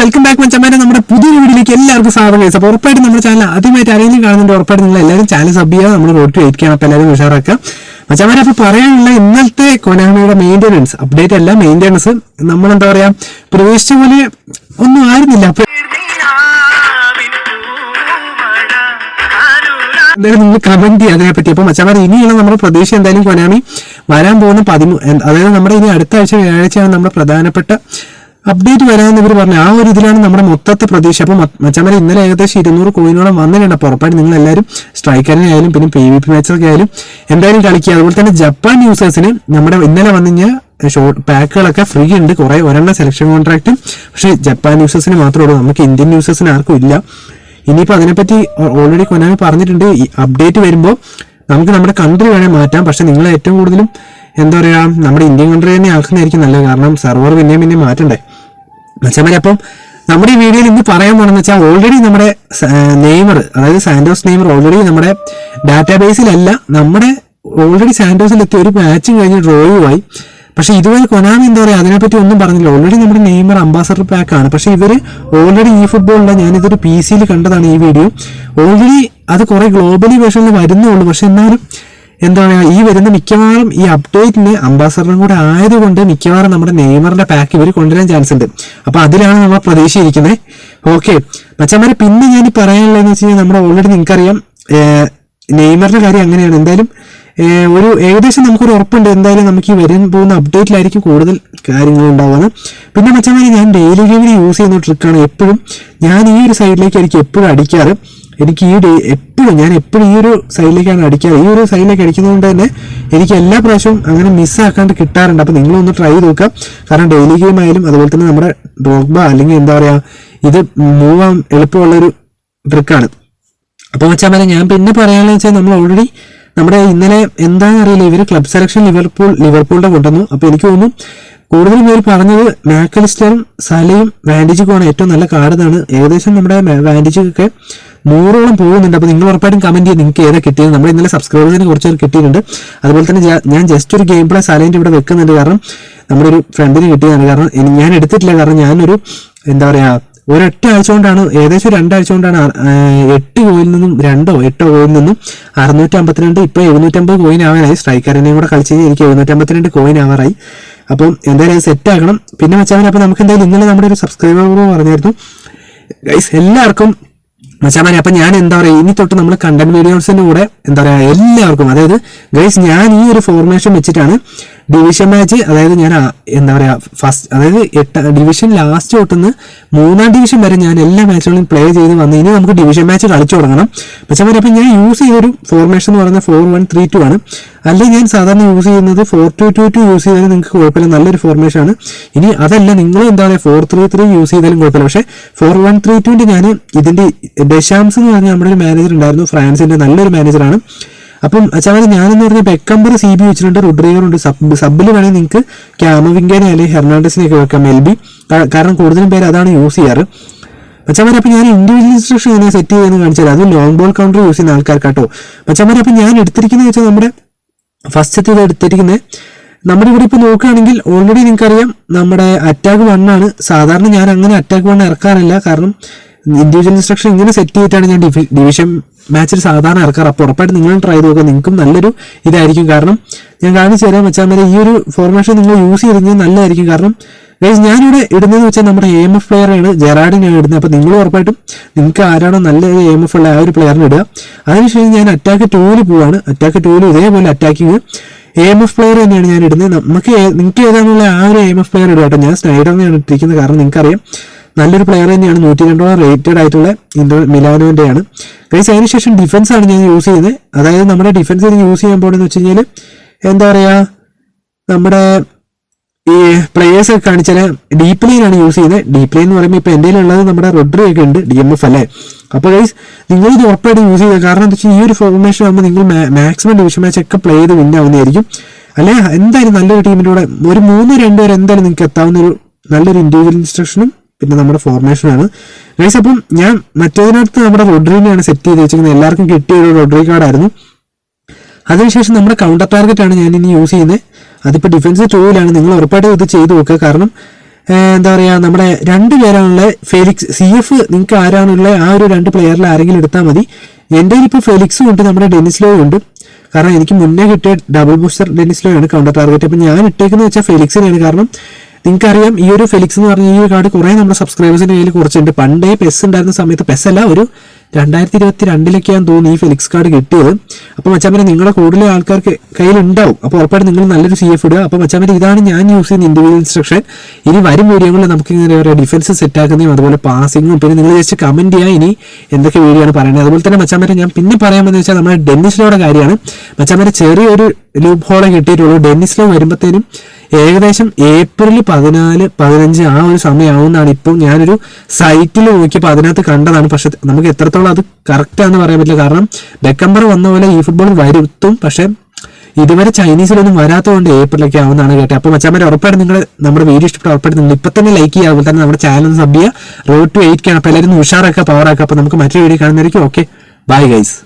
Welcome back മച്ചന്മാരെ, നമ്മുടെ പുതിയ വീഡിയോയിലേക്ക് എല്ലാവർക്കും സ്വാഗതം. അപ്പോൾ ഉറപ്പായിട്ട് നമ്മുടെ ചാനൽ ആദ്യമായിട്ട് ആരെങ്കിലും കാണുന്നുണ്ട്, ഉറപ്പായിട്ട് നിങ്ങൾ എല്ലാവരും ചാനൽ സബ് ചെയ്യുക. നമ്മൾ റോഡ് ടു 8K അപ്പോൾ എല്ലാവരും ഉഷാറാക്കുക മച്ചന്മാരെ. അപ്പോൾ പറയാനുള്ള ഇന്നത്തെ കൊനാമിയുടെ മെയിൻ്റെനൻസ് അപ്ഡേറ്റ് അല്ല, മെയിൻ്റെനൻസ് നമ്മളെന്താ പറയുക, പ്രതീക്ഷിച്ച പോലെ ഒന്നും ആയിരുന്നില്ല. അപ്പോൾ എന്തായാലും നിങ്ങൾ കമന്റ് ചെയ്യുക അതിനെപ്പറ്റി. അപ്പോൾ മച്ചന്മാരെ, ഇനിയുള്ള നമ്മുടെ പ്രതീക്ഷ എന്തായാലും കൊനാമി വരാൻ പോകുന്ന അതായത് നമ്മുടെ ഇനി അടുത്ത ആഴ്ച വ്യാഴാഴ്ചയാണ് നമ്മുടെ പ്രധാനപ്പെട്ട അപ്ഡേറ്റ് വരാമെന്ന് ഇവർ പറഞ്ഞു. ആ ഒരു ഇതിലാണ് നമ്മുടെ മൊത്തത്തെ പ്രതീക്ഷ. അപ്പോൾ മച്ചന്മാരെ, ഇന്നലെ ഏകദേശം 200 കോയിനോളം വന്നിട്ടുണ്ട്. അപ്പോൾ ഉറപ്പായിട്ട് നിങ്ങൾ എല്ലാവരും സ്ട്രൈക്കറിനായാലും പിന്നെ PvP മാച്ചൊക്കെ ആയാലും എന്തായാലും കളിക്കുക. അതുപോലെ തന്നെ ജപ്പാൻ യൂസേഴ്സിന് നമ്മുടെ ഇന്നലെ വന്നു ഷോർട്ട് പാക്കുകളൊക്കെ ഫ്രീ ഉണ്ട്, കുറേ ഒരെണ്ണം സെലക്ഷൻ കോൺട്രാക്റ്റും. പക്ഷേ ജപ്പാൻ യൂസേഴ്സിന് മാത്രമേ ഉള്ളൂ, നമുക്ക് ഇന്ത്യൻ യൂസേഴ്സിന് ആർക്കും ഇല്ല. ഇനിയിപ്പോൾ അതിനെപ്പറ്റി ഓൾറെഡി കൊനാമി പറഞ്ഞിട്ടുണ്ട്, ഈ അപ്ഡേറ്റ് വരുമ്പോൾ നമുക്ക് നമ്മുടെ കൺട്രി വേണേൽ മാറ്റാം. പക്ഷെ നിങ്ങൾ ഏറ്റവും കൂടുതലും എന്താ പറയുക, നമ്മുടെ ഇന്ത്യൻ കൺട്രി തന്നെ ആക്കുന്നതായിരിക്കും നല്ലത്. കാരണം സെർവർ പിന്നെ മാറ്റണ്ടേ മച്ചന്മാരെ. അപ്പം നമ്മുടെ ഈ വീഡിയോയിൽ ഇന്ന് പറയാൻ പോകണമെന്ന് വെച്ചാൽ, ഓൾറെഡി നമ്മുടെ നെയ്മർ, അതായത് സാന്റോസ് നെയ്മർ ഓൾറെഡി നമ്മുടെ ഡാറ്റാബേസിലല്ല, നമ്മുടെ ഓൾറെഡി സാന്റോസിലെത്തി ഒരു മാച്ചും കഴിഞ്ഞ് ഡ്രോയുമായി. പക്ഷെ ഇതുവരെ കൊനാമി എന്താ പറയുക അതിനെപ്പറ്റി ഒന്നും പറഞ്ഞില്ല. ഓൾറെഡി നമ്മുടെ നെയ്മർ അംബാസഡർ പാക്കാണ്. പക്ഷെ ഇവർ ഓൾറെഡി ഈ ഫുട്ബോളിലെ, ഞാനിതൊരു PC-യിൽ കണ്ടതാണ് ഈ വീഡിയോ, ഓൾറെഡി അത് കുറെ ഗ്ലോബലി വേർഷനിൽ വരുന്നുള്ളൂ. പക്ഷെ എന്നാലും എന്താ പറയുക, ഈ വരുന്ന മിക്കവാറും ഈ അപ്ഡേറ്റിന് അംബാസഡറും കൂടെ ആയതുകൊണ്ട് മിക്കവാറും നമ്മുടെ നെയ്മറിന്റെ പാക്ക് ഇവർ കൊണ്ടുവരാൻ ചാൻസ് ഉണ്ട്. അപ്പൊ അതിലാണ് നമ്മൾ പ്രതീക്ഷിച്ചിരിക്കുന്നത്. ഓക്കെ മച്ചന്മാരെ, പിന്നെ ഞാൻ പറയാനുള്ളതെന്ന് വെച്ച് കഴിഞ്ഞാൽ, നമ്മുടെ ഓൾറെഡി നിങ്ങൾക്കറിയാം നെയ്മറിന്റെ കാര്യം അങ്ങനെയാണ്. എന്തായാലും ഒരു ഏകദേശം നമുക്കൊരു ഉറപ്പുണ്ട്, എന്തായാലും നമുക്ക് ഈ വരാൻ പോകുന്ന അപ്ഡേറ്റിലായിരിക്കും കൂടുതൽ കാര്യങ്ങൾ ഉണ്ടാവുന്നത്. പിന്നെ മച്ചന്മാരെ, ഞാൻ ഡെയിലി ഗെയിമിൽ യൂസ് ചെയ്യുന്ന ട്രിക്കാണ് എപ്പോഴും, ഞാൻ ഈ ഒരു സൈഡിലേക്കായിരിക്കും എപ്പോഴും അടിക്കാറ്. എനിക്ക് ഞാൻ എപ്പോഴും ഈ ഒരു സൈഡിലേക്കാണ് അടിക്കാറ്. ഈ ഒരു സൈഡിലേക്ക് അടിക്കുന്നതുകൊണ്ട് തന്നെ എനിക്ക് എല്ലാ പ്രാവശ്യവും അങ്ങനെ മിസ്സാക്കാണ്ട് കിട്ടാറുണ്ട്. അപ്പോൾ നിങ്ങളൊന്ന് ട്രൈ നോക്കുക. കാരണം ഡെയിലി ഗെയിം ആയാലും അതുപോലെ തന്നെ നമ്മുടെ ഡ്രോഗ്ബ അല്ലെങ്കിൽ എന്താ പറയുക, ഇത് മൂവ് ആവാൻ എളുപ്പമുള്ളൊരു ട്രിക്കാണ്. അപ്പോൾ മച്ചാമാരെ, ഞാൻ പിന്നെ പറയാനുള്ളത് വെച്ചാൽ, നമ്മൾ ഓൾറെഡി നമ്മുടെ ഇന്നലെ എന്താണെന്ന് അറിയില്ല, ഇവർ ക്ലബ് സെലക്ഷൻ ലിവർപൂളിന്റെ കൊണ്ടുവന്നു. അപ്പോൾ എനിക്ക് തോന്നുന്നു കൂടുതലും പേര് പറഞ്ഞത് മാക്കലിസ്റ്ററും സലയും വാൻഡിജിക്കുമാണ് ഏറ്റവും നല്ല കാർഡ് എന്നാണ്. ഏകദേശം നമ്മുടെ വാൻഡിജിക്കൊക്കെ 100ഓളം പോകുന്നുണ്ട്. അപ്പോൾ നിങ്ങൾ ഉറപ്പായിട്ടും കമന്റ് ചെയ്ത് നിങ്ങൾക്ക് ഏതാ കിട്ടിയത്. നമ്മുടെ ഇന്നലെ സബ്സ്ക്രൈബേഴ്സിന് കുറച്ച് പേര് കിട്ടിയിട്ടുണ്ട്. അതുപോലെ തന്നെ ഞാൻ ജസ്റ്റ് ഒരു ഗെയിം പ്ലേ സലൈൻ്റെ ഇവിടെ വെക്കുന്നുണ്ട്, കാരണം നമ്മുടെ ഒരു ഫ്രണ്ടിന് കിട്ടിയതാണ്. കാരണം ഞാൻ എടുത്തിട്ടില്ല, കാരണം ഞാനൊരു എന്താ പറയുക, ഒരൊറ്റ ആഴ്ച കൊണ്ടാണ്, ഏകദേശം 2 ആഴ്ച കൊണ്ടാണ് 8 കോയിൽ നിന്നും 8 കോയിൽ നിന്നും 652 ഇപ്പോൾ 750 കോയിൻ ആവാനായി. സ്ട്രൈക്കറിനെയും കൂടെ കളിച്ച് എനിക്ക് 752 കോയിൻ ആവാറായി. അപ്പം എന്തായാലും അത് സെറ്റ് ആക്കണം. പിന്നെ മച്ചാൻ, അപ്പോൾ നമുക്ക് എന്തായാലും ഇന്നലെ നമ്മുടെ ഒരു സബ്സ്ക്രൈബർ പറഞ്ഞായിരുന്നു ഗൈസ്, എല്ലാവർക്കും മച്ചാമാരെ. അപ്പം ഞാൻ എന്താ പറയുക, ഇനി തൊട്ട് നമ്മൾ കണ്ടന്റ് വീഡിയോസിൻ്റെ കൂടെ എന്താ പറയുക എല്ലാവർക്കും, അതായത് ഗൈസ് ഞാൻ ഈ ഒരു ഫോർമേഷൻ വെച്ചിട്ടാണ് ഡിവിഷൻ മാച്ച്, അതായത് ഞാൻ എന്താ പറയുക ഫസ്റ്റ്, അതായത് ഡിവിഷൻ ലാസ്റ്റ് തൊട്ടുന്ന് 3ാം ഡിവിഷൻ വരെ ഞാൻ എല്ലാ മാച്ചുകളും പ്ലേ ചെയ്ത് വന്ന് ഇനി നമുക്ക് ഡിവിഷൻ മാച്ച് കളിച്ചു തുടങ്ങണം മച്ചാമാരെ. അപ്പം ഞാൻ യൂസ് ചെയ്തൊരു ഫോർമേഷൻ എന്ന് പറയുന്നത് 4-1-3-2 ആണ്. അല്ലെങ്കിൽ ഞാൻ സാധാരണ യൂസ് ചെയ്യുന്നത് 4-2-2-2 യൂസ് ചെയ്താലും നിങ്ങൾക്ക് കുഴപ്പമില്ല, നല്ലൊരു ഫോർമേഷനാണ്. ഇനി അതല്ല, നിങ്ങൾ എന്താ പറയുക 4-3-3 യൂസ് ചെയ്താലും കുഴപ്പമില്ല. പക്ഷേ 4-1-3-2ന്റെ ഞാൻ ഇതിന്റെ ഡെഷാംസ് എന്ന് പറഞ്ഞാൽ നമ്മുടെ ഒരു മാനേജർ ഉണ്ടായിരുന്നു, ഫ്രാൻസിന്റെ നല്ലൊരു മാനേജറാണ്. അപ്പം അച്ഛാവൻ ഞാനെന്ന് പറഞ്ഞാൽ ബെക്കംബർ CB വെച്ചിട്ടുണ്ട്, റുഡ്രിഗർ ഉണ്ട്. സബ്ബിൽ വേണമെങ്കിൽ നിങ്ങൾക്ക് ക്യാമവിംഗനെ അല്ലെങ്കിൽ ഹെർണാണ്ടസിനെയൊക്കെ വെക്കാം, LB, കാരണം കൂടുതലും പേര് അതാണ് യൂസ് ചെയ്യാറ് മച്ചന്മാരെ. അപ്പം ഞാൻ ഇൻഡിവിജ്വൽ ഇൻസ്ട്രക്ഷൻ എങ്ങനെ സെറ്റ് ചെയ്യുമെന്ന് കാണിച്ചാൽ, അത് ലോങ് ബോൾ കൗണ്ടർ യൂസ് ചെയ്യുന്ന ആൾക്കാർക്കാട്ടോ മച്ചന്മാരെ. അപ്പം ഞാൻ എടുത്തിരിക്കുന്നത് വെച്ചാൽ നമ്മുടെ ഫസ്റ്റത്തെ ഇത് എടുത്തിരിക്കുന്നത്, നമ്മുടെ ഇവിടെ ഇപ്പോൾ നോക്കുകയാണെങ്കിൽ ഓൾറെഡി നിങ്ങൾക്കറിയാം നമ്മുടെ അറ്റാക്ക് 1 ആണ്. സാധാരണ ഞാൻ അങ്ങനെ അറ്റാക്ക് 1 ഇറക്കാറില്ല, കാരണം ഇൻഡിവിജ്വൽ ഇൻസ്ട്രക്ഷൻ ഇങ്ങനെ സെറ്റ് ചെയ്തിട്ടാണ് ഞാൻ ഡിവിഷൻ മാച്ചിൽ സാധാരണ ഇറക്കാറ്. അപ്പോൾ ഉറപ്പായിട്ട് നിങ്ങളും ട്രൈ ചെയ്ത് നോക്കുക, നിങ്ങൾക്കും നല്ലൊരു ഇതായിരിക്കും. കാരണം ഞാൻ കാണിച്ചു തരാം മച്ചാമാരെ, ഈ ഒരു ഫോർമേഷൻ നിങ്ങൾ യൂസ് ചെയ്ത് കഴിഞ്ഞാൽ നല്ലതായിരിക്കും. കാരണം ഞാനിവിടെ ഇടുന്നതെന്ന് വെച്ചാൽ നമ്മുടെ AMF പ്ലെയറാണ്, ജെറാഡിനാണ് ഇടുന്നത്. അപ്പോൾ നിങ്ങൾ ഉറപ്പായിട്ടും നിങ്ങൾക്ക് ആരാണോ നല്ല AMF ഉള്ള ആ ഒരു പ്ലെയറിന് ഇടുക. അതിനുശേഷം ഞാൻ അറ്റാക്ക് 2 പോവാണ്. അറ്റാക്ക് 2 ഇതേപോലെ അറ്റാക്കിങ് AMF പ്ലെയർ തന്നെയാണ് ഞാൻ ഇടുന്നത്. നിങ്ങൾക്ക് ഏതാണുള്ള ആ ഒരു AMF പ്ലെയർ ഇടുക കേട്ടോ. ഞാൻ സ്നൈഡറിനെയാണ് ഇട്ടിരിക്കുന്നത്, കാരണം നിങ്ങൾക്കറിയാം നല്ലൊരു പ്ലെയർ തന്നെയാണ്, 102 റേറ്റഡ് ആയിട്ടുള്ള മിലാനോൻ്റെയാണ് ഗൈസ്. അതിനുശേഷം ഡിഫൻസ് ആണ് ഞാൻ യൂസ് ചെയ്യുന്നത്. അതായത് നമ്മുടെ ഡിഫൻസിൽ യൂസ് ചെയ്യാൻ പോകുന്നതെന്ന് വെച്ച് കഴിഞ്ഞാൽ എന്താ പറയുക, നമ്മുടെ ഈ പ്ലേയേഴ്സ് ഒക്കെ കാണിച്ചാൽ ഡീപ്പ് ലൈൻ ആണ് യൂസ് ചെയ്യുന്നത്. ഡീപ്പ് ലൈൻ എന്ന് പറയുമ്പോൾ ഇപ്പോൾ എൻ്റെ ഉള്ളത് നമ്മുടെ റൊഡ്രി ഒക്കെ ഉണ്ട്, DMF അല്ലേ. അപ്പോൾ ഗൈസ് നിങ്ങളിത് ഉറപ്പായിട്ട് യൂസ് ചെയ്യുക. കാരണം എന്താ വെച്ചാൽ ഈ ഒരു ഫോർമേഷൻ ആകുമ്പോൾ നിങ്ങൾ മാക്സിമം ഡിവിഷൻ മാച്ച് ഒക്കെ പ്ലേ ചെയ്ത് വിൻ ആവുന്നതായിരിക്കും. അല്ലെ എന്തായാലും നല്ലൊരു ടീമിൻ്റെ കൂടെ ഒരു 3-2 വരെ എന്തായാലും നിങ്ങൾക്ക് എത്താവുന്ന ഒരു നല്ലൊരു ഇൻഡിവിജ്വൽ ഇൻസ്ട്രക്ഷനും പിന്നെ നമ്മുടെ ഫോർമേഷനാണ് ഗൈസ്. അപ്പം ഞാൻ മറ്റേതിനകത്ത് നമ്മുടെ റൊഡ്രിനെയാണ് സെറ്റ് ചെയ്ത് വെച്ചിരിക്കുന്നത്, എല്ലാവർക്കും കിട്ടിയ ഒരു റൊഡ്രി കാർഡായിരുന്നു. അതിനുശേഷം നമ്മുടെ കൗണ്ടർ ടാർഗറ്റ് ആണ് ഞാൻ ഇനി യൂസ് ചെയ്യുന്നത്. അതിപ്പോൾ ഡിഫൻസ് 2-ലാണ്. നിങ്ങൾ ഉറപ്പായിട്ടും ഇത് ചെയ്ത് നോക്കുക, കാരണം എന്താ പറയുക, നമ്മുടെ 2 പേരാണുള്ള ഫെലിക്സ് CF. നിങ്ങൾക്ക് ആരാണുള്ള ആ ഒരു 2 പ്ലെയറിൽ ആരെങ്കിലും എടുത്താൽ മതി. എൻ്റെ ഇപ്പോൾ ഫെലിക്സും ഉണ്ട്, നമ്മുടെ ഡെനിസ്ലോയും ഉണ്ട്. കാരണം എനിക്ക് മുന്നേ കിട്ടിയ ഡബിൾ ബൂസ്റ്റർ ഡെനിസ്ലോയാണ് കൗണ്ടർ ടാർഗറ്റ്. അപ്പം ഞാൻ ഇട്ടേക്കുന്നത് വെച്ചാൽ ഫെലിക്സിനെയാണ്. കാരണം നിങ്ങൾക്കറിയാം ഈ ഒരു ഫെലിക്സ് എന്ന് പറഞ്ഞ ഈ ഒരു കാർഡ് കുറേ നമ്മുടെ സബ്സ്ക്രൈബേഴ്സിൻ്റെ കയ്യിൽ കുറച്ചുണ്ട്. പണ്ടേ പെസ് ഉണ്ടായിരുന്ന സമയത്ത്, പെസ് അല്ല, ഒരു 2022 തോന്നുന്നു ഈ ഫെലിക്സ് കാർഡ് കിട്ടിയത്. അപ്പോൾ മച്ചാമരെ നിങ്ങളുടെ കൂടുതൽ ആൾക്കാർക്ക് കയ്യിലുണ്ടാവും. അപ്പോൾ ഉറപ്പായിട്ട് നിങ്ങൾ നല്ലൊരു CF ഇടുക. അപ്പോൾ മച്ചാമരെ ഇതാണ് ഞാൻ യൂസ് ചെയ്യുന്ന ഇൻഡിവിജ്വൽ ഇൻസ്ട്രക്ഷൻ. ഇനി വരും വീഡിയോകളിൽ നമുക്ക് ഇങ്ങനെ പറയുക ഡിഫൻസ് സെറ്റ് ആക്കുന്നതും അതുപോലെ പാസിങ്ങും, പിന്നെ നിങ്ങൾ ജസ്റ്റ് കമന്റ് ചെയ്യുക ഇനി എന്തൊക്കെ വീഡിയോ ആണ് പറയുന്നത്. അതുപോലെ തന്നെ മച്ചാമരെ ഞാൻ പിന്നെ പറയാമെന്ന് വെച്ചാൽ നമ്മുടെ ഡെന്നിസ്ലോയുടെ കാര്യമാണ്. മച്ചാമരെ ചെറിയൊരു ലൂപ്പ് ഹോളെ കിട്ടിയിട്ടുള്ളൂ. ഡെന്നിസ്ലോ വരുമ്പോഴത്തേനും ഏകദേശം ഏപ്രിൽ 14-15 ആ ഒരു സമയമാവുന്നതാണ്. ഇപ്പോൾ ഞാനൊരു സൈറ്റിൽ നോക്കിയപ്പോൾ അതിനകത്ത് കണ്ടതാണ്. പക്ഷെ നമുക്ക് എത്രത്തോളം അത് കറക്റ്റാന്ന് പറയാൻ പറ്റില്ല. കാരണം ബെക്കംബർ വന്ന പോലെ ഈ ഫുട്ബോൾ വരുത്തും, പക്ഷെ ഇതുവരെ ചൈനീസിലൊന്നും വരാത്തതുകൊണ്ട് ഏപ്രിലൊക്കെ ആവുന്നതാണ് കേട്ടത്. അപ്പോൾ മച്ചാമാരെ ഉറപ്പായിട്ട് നിങ്ങൾ നമ്മുടെ വീഡിയോ ഇഷ്ടപ്പെട്ട ഉറപ്പായിട്ട് നിങ്ങൾ ഇപ്പം തന്നെ ലൈക്ക് ചെയ്യുക. അതുപോലെ തന്നെ നമ്മുടെ ചാനൽ സബ് ചെയ്യുക. Road to 8K ആണ്. അപ്പോൾ എല്ലാവരും ഉഷാറാക്കുക, പവറാക്കുക. അപ്പോൾ നമുക്ക് മറ്റൊരു വീഡിയോ കാണുന്നതായിരിക്കും. Okay, bye guys.